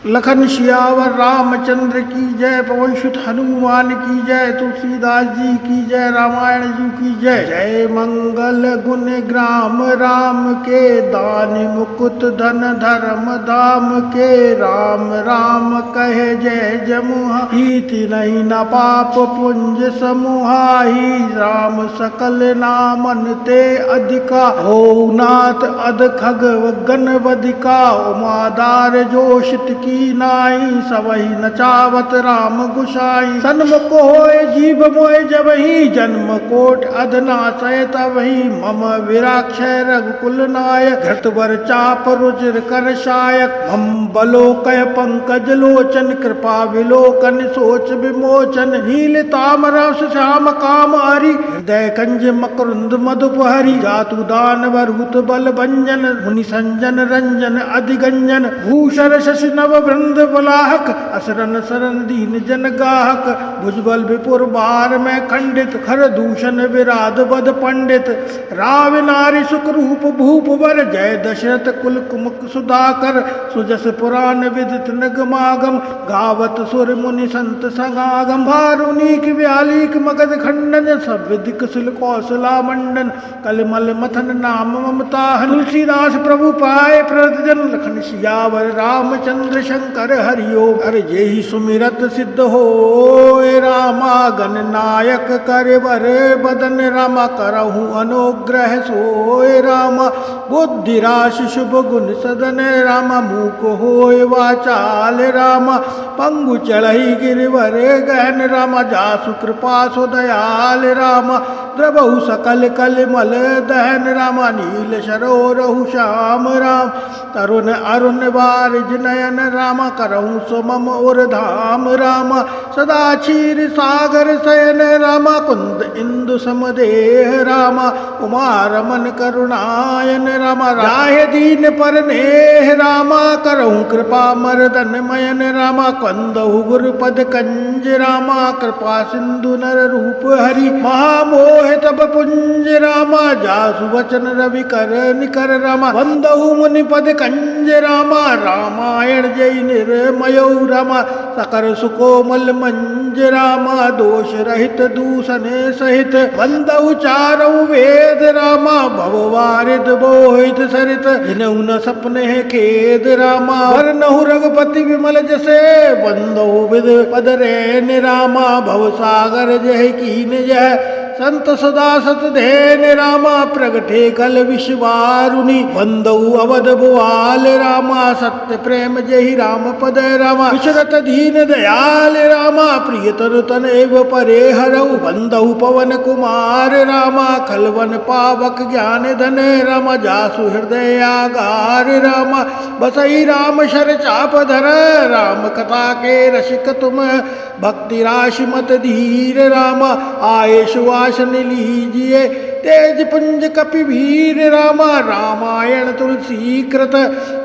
लखन सियावर रामचंद्र की जय, पवन सुत हनुमान की जय, तुलसीदास जी की जय, रामायण जी की जय। जय मंगल गुण ग्राम राम के, दानि मुकुट धन धर्म धाम के। राम राम कहे जय जमुहा, हीति नहीं न पाप पुंज समूहाही। राम सकल नामन ते अधिका, हो नाथ अध खग गण बधिका। उमादार जोशित की नाई, सबही नचावत राम गुसाई। सन्मुख होए जीव मोय जबहि, जन्म कोट अधनाशय तबहि। मम विराक्षय रघुकुल नायक, घृतवर चाप रुचिर कर शायक। हम बलोकय पंकज लोचन, कृपा विलोकन सोच विमोचन। नील तामर श्याम काम हरि, हृदय कंज मकरुंद मधुपहरि। जातु दानवर हुत बल भंजन, मुनि संजन रंजन अधिगंजन। भूषण शशि नव वृंद बलाहक, असरन सरन दीन जन गाहक। भुजबल विपुर बार में खंडित, खर दूषण विराध बद पंडित। राव नारी सुख रूप भूप वर, जय दशरथ कुल कुमुख सुधाकर। सुजस पुराण विदित नगमागम, गावत सुर मुनि संत संगागम। भारुनीक व्यालीक मगध खंडन, सब विदिक सुल कौशला मंडन। कलमल मथन नाम ममता, तुलसीदास प्रभु पाए प्रदजन। लखन सियावर रामचंद्र शंकर हरिओम, हर जेहि सुमिरत सिद्ध होए। रामा गण नायक करे बर बदन, रामा करहु अनुग्रह सोए। रामा बुद्धि राशि शुभ गुण सदन, रामा मूक होए वाचाल। रामा पंगु चढ़ई गिरवर गहन, रामा जासु कृपा सो दयाल। रामा द्रबहु सकल कलमल दहन, रामा नील सरोरहु श्याम। राम तरुण अरुण बारिज नयन, रामा करहु सुमम उर धाम। रामा सदा क्षीर सागर शयन, रामा कुंद इंदु समदेह। रामा उमा रमन करुणायन, रामा राहे दीन पर नेह। रामा करहु कृपा मर्दन मयन, रामा कंदहु गुरुपद कंज। रामा कृपा सिंधु नर रूप हरि, महामोह तब पुंज। रामा जासु वचन रवि कर निकर, रामा वंदहु मुनि पद कंज। रामा रामायण जय निर्मयौ, रामा सकल सुकोमल मंज। रामा दोष रहित दूषण सहित, वंदहु चारौ वेद। रामा भव वारिद बोहित सरित, जिनहु न सपने खेद। रामा वरनहु रघुपति विमल जसे, वंदहु विद पद रैन। रामा भव सागर जय कीन जय, संत सदा सत धैन। रामा प्रगटे कल विश्वारुनि, वंदहु अवध भुआल। रामा सत्य प्रेम जहि राम पद, रामा विचरत दीन दयाल। रामा प्रिय तरु तन एव परे हरऊ, वंदहु पवन कुमार। रामा खलवन पावक ज्ञान धन, रामा जासु हृदय आगार। रामा बसई राम शर चाप धर, राम कथा के रसिक तुम भक्ति राशि मत धीर। रामा आए सुवासन लीजिए, तेज पुंज कपि वीर। रामा रामायण तुलसी कृत,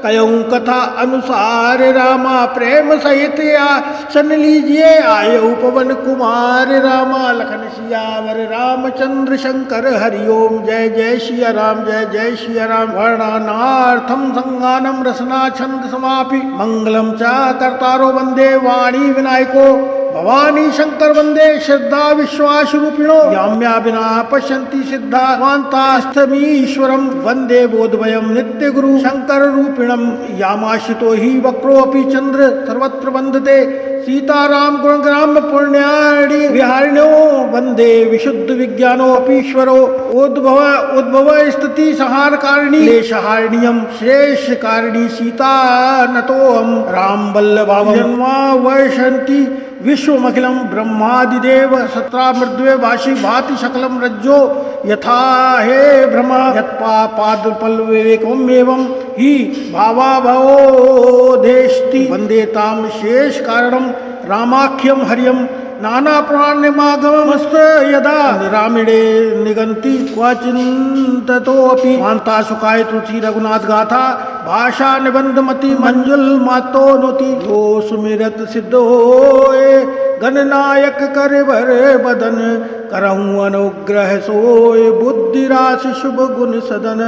कयऊं कथा अनुसार। रामा प्रेम सहित आसन लीजिए, आयऊ पवन कुमार। रामा लखन सियावर रामचंद्र शंकर हरिओम। जय जय सिया राम, जय जय सिया राम। वर्णनार्थम संगानम रसना छंद समापि, मंगलम च कर्तारो वंदे वाणी विनायको। भवानी शंकर वंदे श्रद्धा विश्वास रूपिणो, याम्या बिना पश्यन्ति सिद्धा स्वान्तास्थमीश्वरम। वंदे बोधभयम नित्य गुरु शंकर रूपिणम, यामाश्रितो ही वक्रोऽपि चंद्र सर्वत्र वंदते। सीताराम गुणग्राम पुण्याणि विहारिणो, वंदे विशुद्ध विज्ञानो अपीश्वरो। उद्भव स्थिति संहार कारिणी, क्लेशहारिण्यम शेष कारिणी सीता नतोऽहम्। राम वल्लभाम जन्मा वर्षन्ति विश्वमखिलम, ब्रह्मादिदेव सत्रा मृद्वे भाषि भाति सकलम रज्जो। यथा हे ब्रह्मा यत्पाद पल्लवेकम एवं ही भावा भवोदेष्टि। वंदे ताम शेष कारणम, रामाख्यम हरियम। नाना प्राण्यमागमस्त यदा, निरामिणे निगंति क्वचिन्ततोऽपि। मान्ता सुखाय तुलसी रघुनाथ गाथा, भाषा निबंध मति मंजुल मातो नोति। जो सुमिरत सिद्ध होए, गणनायक कर वर बदन। करहूँ अनुग्रह सोए, बुद्धि राशि शुभ गुण सदन।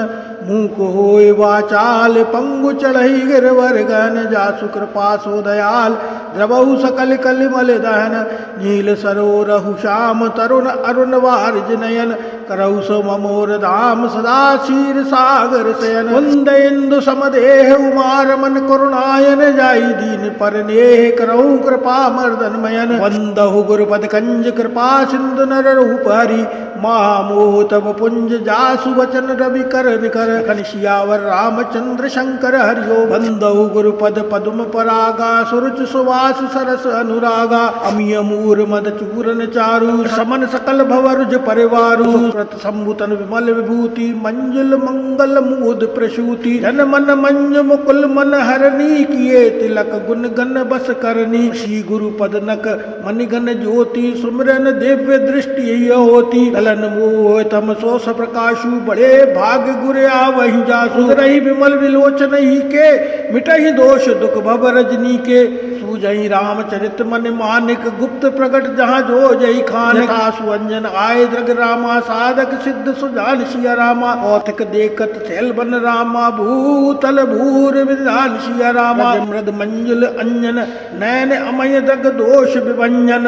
मूक होय वाचाल पंगु चढ़ई गिरवर गहन जासु कृपा सो दयाल द्रवहु सकल कलिमल दहन नील सरोरहु श्याम तरुण अरुण वारिज नयन करहु सो ममोर धाम सदा क्षीर सागर शयन कुंद इंदु समदेह उमार मन करुणायन जाई दीन पर नेह करहु कृपा मर्दन मयन वंदहु गुरुपद कंज कृपा सिंधु नर रूप हरि महामोह तब पुंज जासु वचन रवि कर निकर घनश्यावर रामचंद्र शंकर हरिओ वंदहु गुरुपद पद्म परागा सुरुच सुवास सरस अनुरागा अमिय मूर मद चूरन चारु समन सकल भवरुज परिवारु कृत संभुतन विमल विभूति मंजुल मंगल मुद प्रसूति जन मन मंज मुकुल मन हरनी किए तिलक गुण गण बस करनी श्री गुरु पद नक मणिगण ज्योति सुमरन दिव्य दृष्टि होती दलन मोह तम सोस प्रकाशु बड़े भाग गुरे आवहि जासु रही विमल विलोचन ही के मिटहि दोष दुख भव रजनी के सूझहि रामचरित मन मानिक गुप्त प्रकट जहाँ जो जय खान खासु अंजन आय द्रग रामा साधक सिद्ध सुजान सिया रामा कौतिक देखत थैल बन रामा भूतल भूर विधान सिया रामा मृद मंजुल अंजन नैन अमय दग दोष विभंजन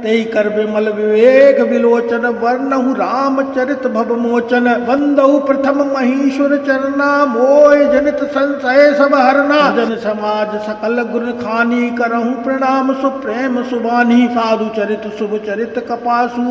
तेई कर विमल विवेक विलोचन वर्णहु रामचरित भव मोचन वंदहु प्रथम महीश्वर चरना मोय जनित संशय सब हरना जन समाज सकल गुण खानी करहु प्रणाम सुप्रेम सुबानी साधु चरित शुभ चरित कपासु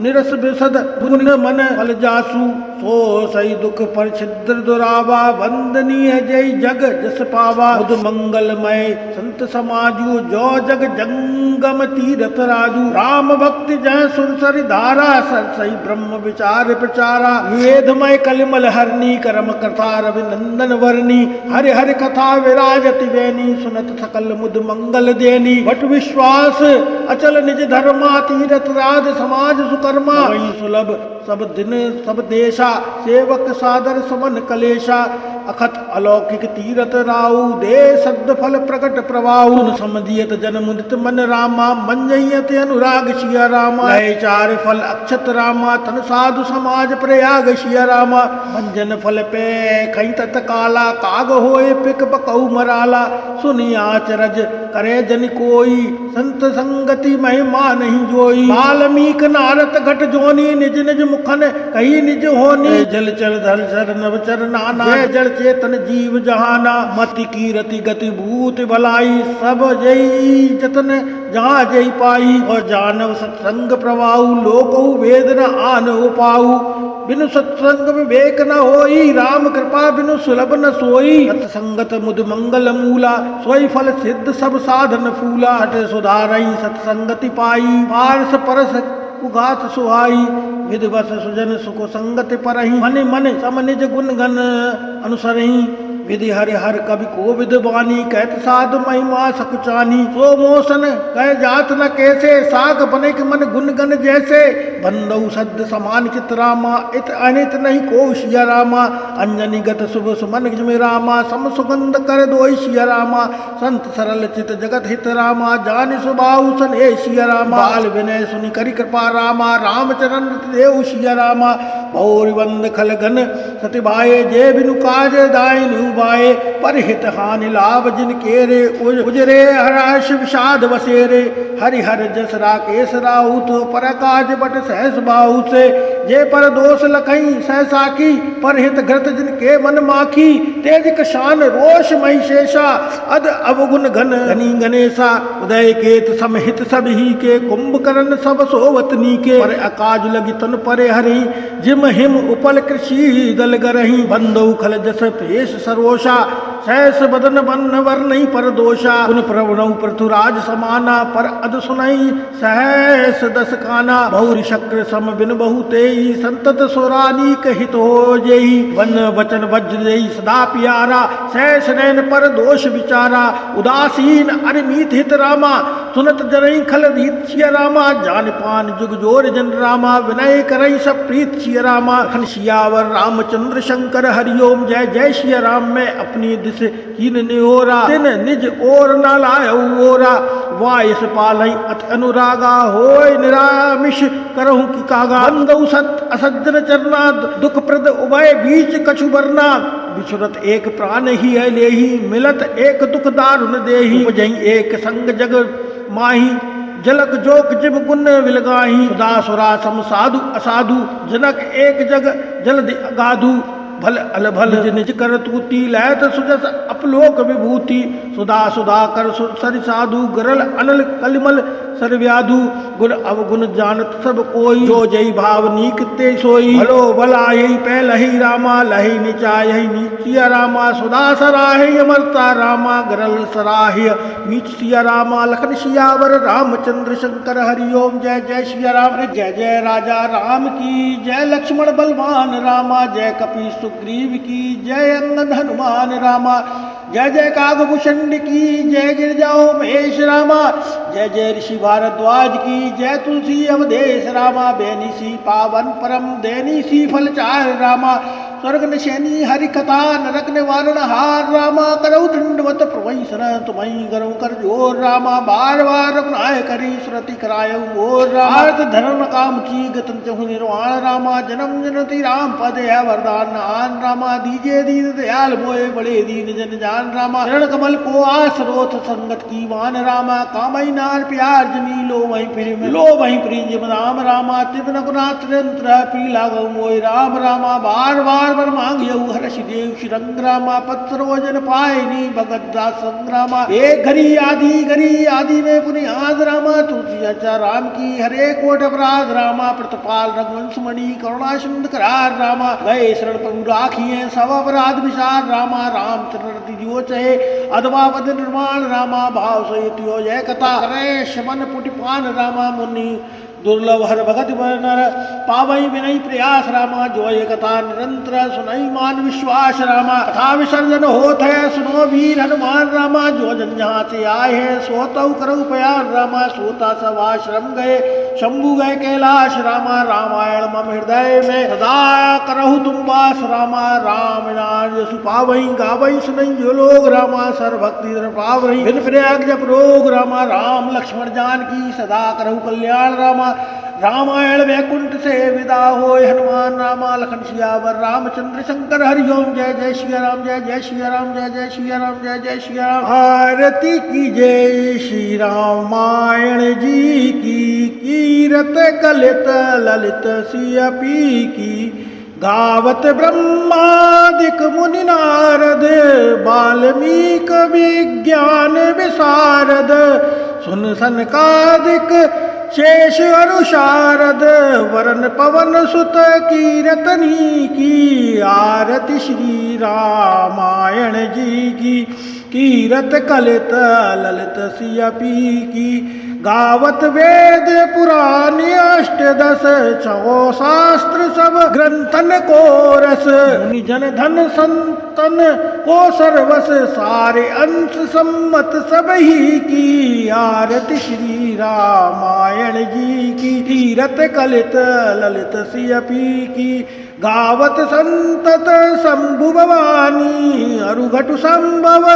निरस विशद गुण मन फल जासु सो सही दुख पर छिद्र दुरावा वंदनीय जय जग जस पावा बुध मंगलमय संत समाजु जो जग जंगम तीरथ राजू राम भक्ति जय सुरसरि धारा सर सही ब्रह्म विचार प्रचारा वेदमय कलिमल हरनी करम कथा रवि नंदन वर्णी हरि हरि कथा विराजति वेनी सुनत सकल मुद मंगल देनी भट विश्वास अचल निज धर्मा तीरथ राज समाज सुकर्मा वही सुलभ सब दिन सब देशा सेवक सादर समन कलेशा अखत अलौकिक तीरथ राउ दे सद्द फल प्रकट प्रवाहु समझियत जन मुदित मन रामा मंजयत अनुराग सिया रामा लय चार फल अक्षत रामा तन साधु समाज प्रयाग सिया रामा मंजन फल पे खई तत काला काग होए पिक पकऊ मराला सुनिया चरज करे जन कोई संत संगति महिमा नहीं जोई वाल्मीक नारद घट जोनी निज निज मुखन कही निज होनी जल चल धल चर नव चर नाना जड़ चेतन जीव जहाना मति की रति गति भूत भलाई सब जई जतन जहाँ जई पाई और जानव सत्संग प्रवाहु लोकहु वेद न आन हो पाऊ बिनु सत्संग विवेक न होई राम कृपा बिनु सुलभ न सोई सत्संगत मुद मंगल मूला सोई फल सिद्ध सब साधन फूला हट सुधारई सत्संगति पाई पारस परस उघात सुहाई विधवस सुजन सुख संगति परहि मन मन सम निज गुण गण अनुसरहि विधि हरि हर कवि को विद वाणी कहत साधु महिमा सकुचानी सो मोसन कह जात न कैसे साग बने के मन गुण गण जैसे बंदऊ सद्द समान चित रामा इत अनित नहीं को सिया रामा अंजनी गत शुभ सुमन जिमि रामा सम सुगंध कर दोई सिया रामा संत सरल चित जगत हित रामा जान सुबाहु सन ए सिया रामा बाल विनय सुनि करि कृपा रामा रामचरण देव सिया रामा भौरि बंद खल घन सति भाए जय बिनु काज दायनु बाए पर हित हानि लाभ जिन केरे उजरे हराश विषाद बसेरे हरि हर जस राकेश राउत पर काज बट सहस बाहु से जे पर दोष लखई सहसा की पर हित घृत जिन के मन माखी तेज कशान रोष मही शेषा अद अवगुण घन घनी गणेशा उदय केत समहित सब ही के कुंभकर्ण सब सोवतनी के पर अकाज लगी तन परे हरि जिम हिम उपल कृषि दल गरही बंदौ खल जस पेश सरोषा सहस बदन बन्न वर नहीं पर दोषा उन प्रवणौ पृथुराज समाना पर अद सुनई सहस दस काना बहुरी शक्र सम बिन बहुतेई संतत सोरानी कहित हो जेई वन वचन वज्र देई सदा प्यारा सहस नैन पर दोष विचारा उदासीन अरिमीत हित रामा सुनत जरई खल रीत सिया रामा, जान पान जुग जोर जन रामा, विनय करई सब प्रीत सिया रामा। लखन सियावर रामचंद्र शंकर हरिओम, जय जय सिया राम। मैं अपनी दिस कीन निहोरा, तिन निज ओर न लायऊ ओरा। वायस पालई अत अनुरागा, होय निरामिष करहु की कागा। बंदौ सत असज्जन चरना, दुख प्रद उभय बीच कछु बरना। बिछुरत एक प्राण ही है लेही, मिलत एक दुख दारुन देही। उपजहि एक संग जग माही, जलक जोक जिम गुण विलगाही। सुधा सुरा सम साधु असाधु, जनक एक जग जलधि अगाधु। भल अलभल निज कर तूती, लहत सुजस अपलोक विभूति। सुधा सुधा कर सरि साधु, गरल अनल कलिमल सर्व्याधु। गुण अवगुण जानत सब कोई, जो जय भाव नीक ते सोई। भलो भला यही पहलहि रामा, लहि निचायहि नीचिया रामा। सुधा सराहि अमरता रामा, गरल सराहि नीच सिया रामा। लखन सियावर रामचंद्र शंकर हरिओम, जय जय सिया राम। जय जय राजा राम की जय, लक्ष्मण बलवान रामा। जय कपि सुग्रीव की जय, अंगद हनुमान रामा। जय जय कागभूषण की जय, गिरजाओ महेश रामा। जय जय ऋषि भारद्वाज की जय, तुलसी अवधेश रामा। बेनिसी पावन परम देनिसी फल चार रामा। स्वर्ग निशैनी हरि कथा, नरक निवारण हार रामा। करऊ दंडवत प्रभई सन, तुम्हें गरऊ कर जोर रामा। बार बार रघुनाय करी सुरति करायऊ मोर रामा। अर्थ धर्म काम की गतन चहु निर्वाण रामा। जन्म जनति राम पद है वरदान आन रामा। दीजे दीन दयाल मोए, बड़े दीन जन जान रामा। चरण कमल को आसरोथ संगत की मान रामा। कामई नार प्यार जमी, लो वही प्रेम लो वही प्रेम जम राम रामा। त्रिभुवन गुनाथ निरंतर पी लागऊ मोय राम रामा। बार बार वर मांगियऊ हर्ष देव श्रृंग रामा। पत सरोजन पायनी भगत दास संग्रामा। एक घड़ी आदि में पुनियाद रामा। तुलसी अच्छा राम की हरे कोट अपराध रामा। प्रतिपाल रघुवंश मणि करुणा सिंध करार रामा। गए शरण प्रभु राखिए, सब अपराध विसार रामा। रामचंद्र दियो चहे अधवा पद निर्माण रामा। भाव सहित हो जय कथा, करे शमन पुटिपान रामा। मुनि दुर्लभ हर भगत नर, पावई विनय प्रयास रामा। जो ये कथा निरंतर सुनई मान विश्वास रामा। कथा विसर्जन होत है, सुनो वीर हनुमान रामा। जो जन जहाँ से आए हैं, सोतऊ करऊ प्यार रामा। सोता सब आश्रम गए, शंभु गए कैलाश रामा। रामायण मम हृदय में सदा करहु तुम वास रामा। राम नाम यशु पावई, गावई सुनई जो लोग रामा। सर भक्ति धर पावई, बिन प्रयाग जप रोग रामा। राम लक्ष्मण जान की सदा करहु कल्याण रामा। रामायण वैकुंठ से विदा होय हनुमान रामा। लखन सियावर रामचंद्र शंकर हरिओम, जय जय श्री राम। जय जय श्री राम, जय जय श्री राम, जय जय श्री राम। आरती की जय श्री रामायण जी की, कीरत कलित ललित सिया पी की। गावत ब्रह्मादिक मुनि नारद, वाल्मीक विज्ञान विशारद। सुन सनकादिक शेष अनुशारद, वरन पवन सुत कीरतनी की। आरती श्री रामायण जी की, कीरत कलित ललित सिया पी की। गावत वेद पुराण अष्टदश, छो शास्त्र सब ग्रंथन को रस। मुनि जन धन संतन को सर्वस, सारे अंश सम्मत सब ही की। आरती श्री रामायण जी की, कीरत कलित ललित सिया पी की। गावत संतत शंभु भवानी, अरुघटु संभव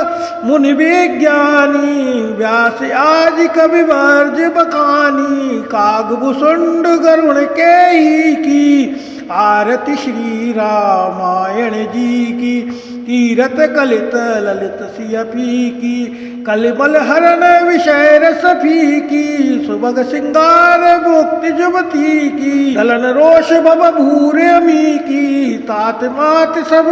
मुनि विज्ञानी। व्यास आज कवि वर्ज बखानी, कागभूषुंड गरुण के ही की। आरती श्री रामायण जी की, कीरत कलित ललित सिया पी की। कलिमल हरण विषय रस फीकी, सुभग सिंगार मुक्ति जुबती की। दलन रोष भव भूर अमी की, तात मात सब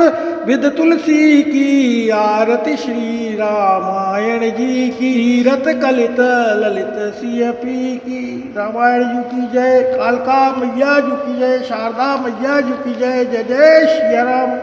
विद तुलसी की। आरती श्री रामायण जी की, कीरत कलित ललित सिया पी की। रामायण जी की जय, कालका मैया जी की जय, शारदा मैया जी की जय। जय जय श्री राम।